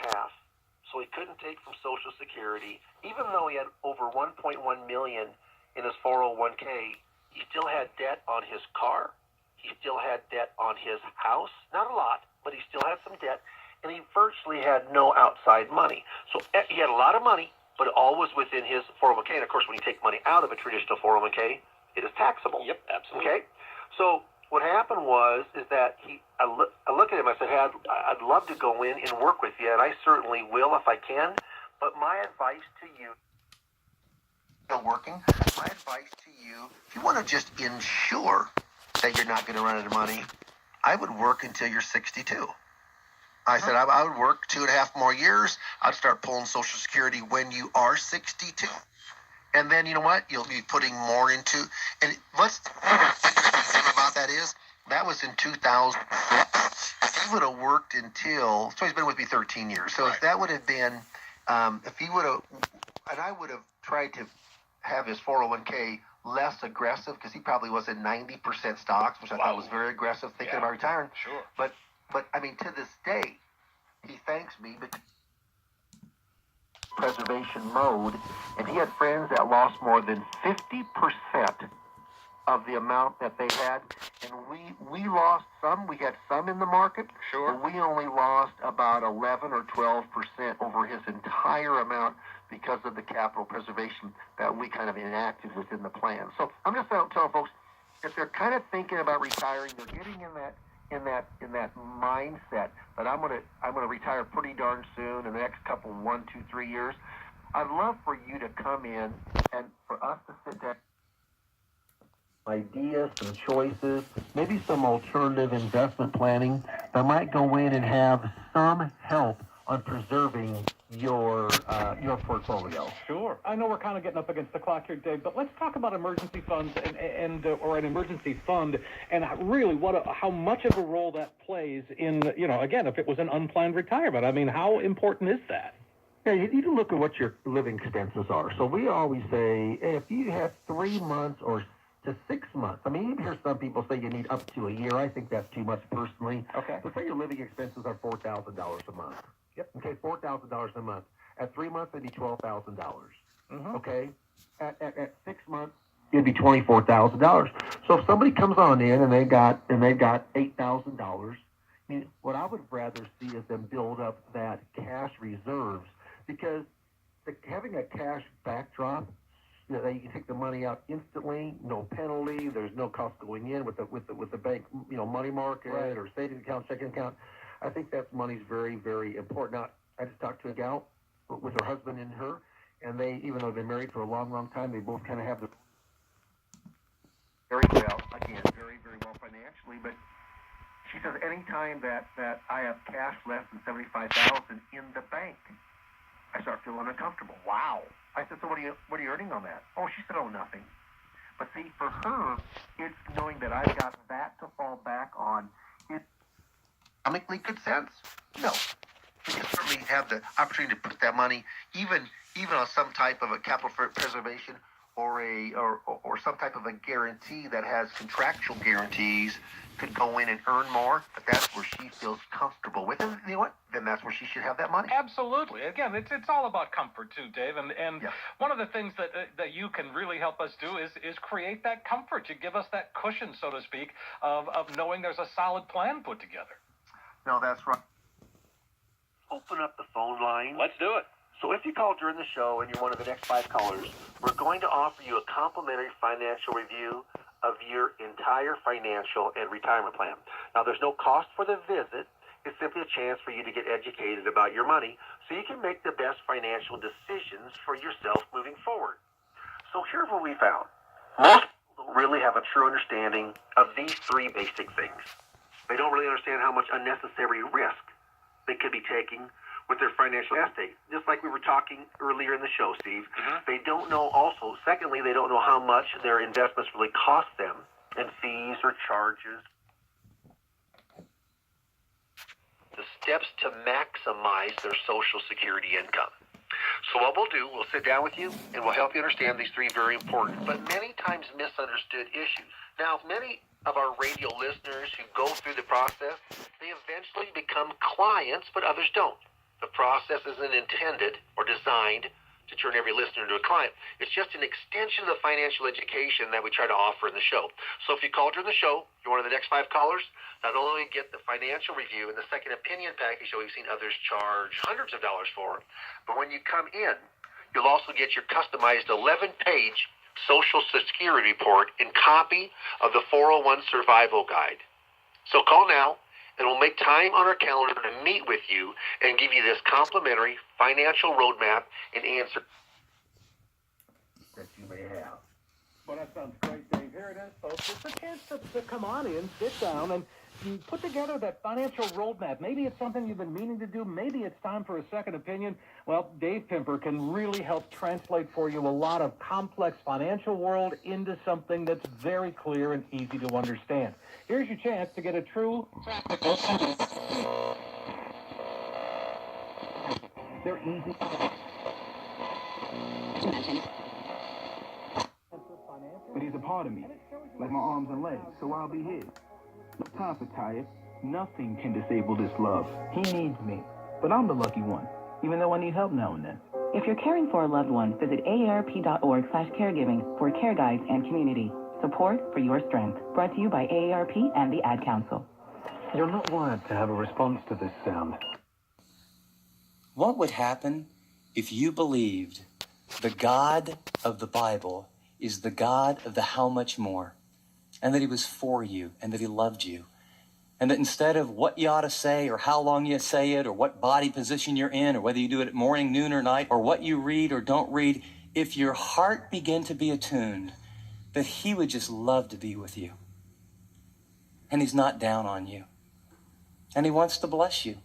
pass, so he couldn't take from Social Security. Even though he had over $1.1 million in his 401k, he still had debt on his car. He still had debt on his house. Not a lot, but he still had some debt, and he virtually had no outside money. So he had a lot of money, but it all was within his 401k. And of course, when you take money out of a traditional 401k, it is taxable. Yep, absolutely. Okay, so what happened is that I look at him, I said, hey, I'd love to go in and work with you, and I certainly will if I can, but my advice to you, still working, my advice to you, if you want to just ensure that you're not going to run out of money, I would work until you're 62. I said I would work 2.5 more years. I'd start pulling Social Security when you are 62. And then, you know what? You'll be putting more into, and what's about that is, that was in 2000. If he would have worked until, so he's been with me 13 years. So if that would have been, if he would have, and I would have tried to have his 401k less aggressive, because he probably was in 90% stocks, which I thought was very aggressive thinking about retiring. Sure. But I mean, to this day, he thanks me because preservation mode, and he had friends that lost more than 50% of the amount that they had, and we lost some. We had some in the market. Sure. But we only lost about 11 or 12% over his entire amount because of the capital preservation that we kind of enacted within the plan. So I'm just telling folks, if they're kind of thinking about retiring, they're getting in that mindset that I'm gonna retire pretty darn soon in the next couple 1, 2, 3 years. I'd love for you to come in and for us to sit down. Ideas, some choices, maybe some alternative investment planning that might go in and have some help on preserving your portfolio. Sure. I know we're kind of getting up against the clock here, Dave, but let's talk about emergency funds or an emergency fund, and really how much of a role that plays in, again, if it was an unplanned retirement. I mean, how important is that? Yeah, you need to look at what your living expenses are. So we always say, if you have 3 months or to 6 months. I mean, you hear some people say you need up to a year. I think that's too much personally. Okay. But say your living expenses are $4,000 a month. Yep. Okay, $4,000 a month. At 3 months, it'd be $12,000. Mm-hmm. Okay. At 6 months, it'd be $24,000. So if somebody comes on in and they've got $8,000, I mean, what I would rather see is them build up that cash reserves, because having a cash backdrop, that you can take the money out instantly, no penalty. There's no cost going in with the bank, money market or savings account, checking account. I think that money's very, very important. Now, I just talked to a gal with her husband and her, and they, even though they've been married for a long, long time, they both kind of have the very well, again, very, very well financially. But she says, anytime that I have cash less than $75,000 in the bank, I start feeling uncomfortable. Wow. I said, so what are you earning on that? Oh, she said, oh, nothing. But see, for her, it's knowing that I've got that to fall back on. It economically good sense? No. We can certainly have the opportunity to put that money, even on some type of a capital preservation or some type of a guarantee that has contractual guarantees, could go in and earn more, but that's where she feels comfortable with it. You know what? Then that's where she should have that money. Absolutely. Again, it's all about comfort too, Dave. And Yeah. One of the things that you can really help us do is create that comfort. You give us that cushion, so to speak, of knowing there's a solid plan put together. No, that's right. Open up the phone line. Let's do it. So if you call during the show and you're one of the next 5 callers, we're going to offer you a complimentary financial review of your entire financial and retirement plan. Now, there's no cost for the visit. It's simply a chance for you to get educated about your money so you can make the best financial decisions for yourself moving forward. So here's what we found. Most people don't really have a true understanding of these 3 basic things. They don't really understand how much unnecessary risk they could be taking with their financial estate, just like we were talking earlier in the show, Steve. Mm-hmm. They don't know also, secondly, they don't know how much their investments really cost them in fees or charges. The steps to maximize their Social Security income. So what we'll do, we'll sit down with you and we'll help you understand these 3 very important, but many times misunderstood issues. Now, many of our radio listeners who go through the process, they eventually become clients, but others don't. The process isn't intended or designed to turn every listener into a client. It's just an extension of the financial education that we try to offer in the show. So if you call during the show, you're one of the next 5 callers, not only get the financial review and the second opinion package that we've seen others charge hundreds of dollars for, but when you come in, you'll also get your customized 11-page Social Security report and copy of the 401 Survival Guide. So call now, and we'll make time on our calendar to meet with you and give you this complimentary financial roadmap and answer that you may have. Well, that sounds great, Dave. Here it is, folks. It's a chance to come on in, sit down, and put together that financial roadmap. Maybe it's something you've been meaning to do. Maybe it's time for a second opinion. Well, Dave Pimper can really help translate for you a lot of complex financial world into something that's very clear and easy to understand. Here's your chance to get a true practical. They're easy. But he's a part of me, like my arms and legs, so I'll be his. No time for tired. Nothing can disable this love. He needs me, but I'm the lucky one, even though I need help now and then. If you're caring for a loved one, visit aarp.org/caregiving for care guides and community. Support for your strength. Brought to you by AARP and the Ad Council. You're not wired to have a response to this sound. What would happen if you believed the God of the Bible is the God of the how much more, and that he was for you, and that he loved you, and that instead of what you ought to say, or how long you say it, or what body position you're in, or whether you do it at morning, noon, or night, or what you read or don't read, if your heart began to be attuned, that he would just love to be with you. And he's not down on you. And he wants to bless you.